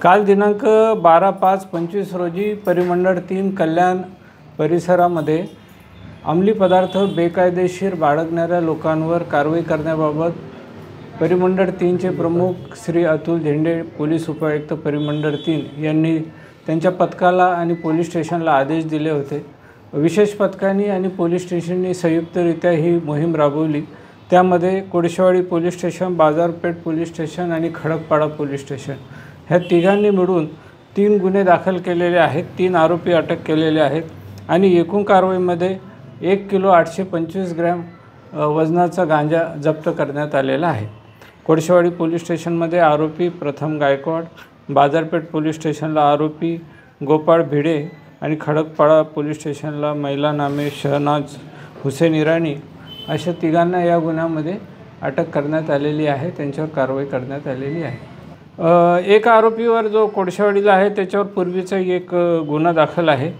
काल दिनांक 12/5/25 रोजी परिमंडळ 3 कल्याण परिसरामध्ये अंमली पदार्थ बेकायदेशीर बाळगणाऱ्या लोकांवर कारवाई करण्याबाबत परिमंडळ 3चे प्रमुख श्री अतुल धेंडे, पोलीस उपायुक्त परिमंडळ 3 यांनी त्यांच्या पथकाला आणि पोलीस स्टेशनला आदेश दिले होते। विशेष पथकांनी आणि पोलीस स्टेशननी संयुक्तरित्या ही मोहीम राबवली। त्यामध्ये कोळशेवाडी पोलीस स्टेशन, बाजारपेठ पोलीस स्टेशन आणि खडकपाडा पोलीस स्टेशन ह्या तिघांनी मिळून 3 गुन्हे दाखल केलेले आहेत, 3 आरोपी अटक केलेले आहेत आणि एकूण कारवाईमध्ये 1 किलो 825 ग्रॅम वजनाचा गांजा जप्त करण्यात आलेला आहे। कोळशेवाडी पोलीस स्टेशनमध्ये आरोपी प्रथम गायकवाड, बाजारपेठ पोलीस स्टेशनला आरोपी गोपाळ भिडे आणि खडकपाडा पोलीस स्टेशनला महिला नामे शहनाज हुसेन इराणी अशा तिघांना या गुन्ह्यामध्ये अटक करण्यात आलेली आहे, त्यांच्यावर कारवाई करण्यात आलेली आहे। एक आरोपीवर जो कोळशेवाडीला आहे त्याच्यावर पूर्वीचा एक गुन्हा दाखल आहे।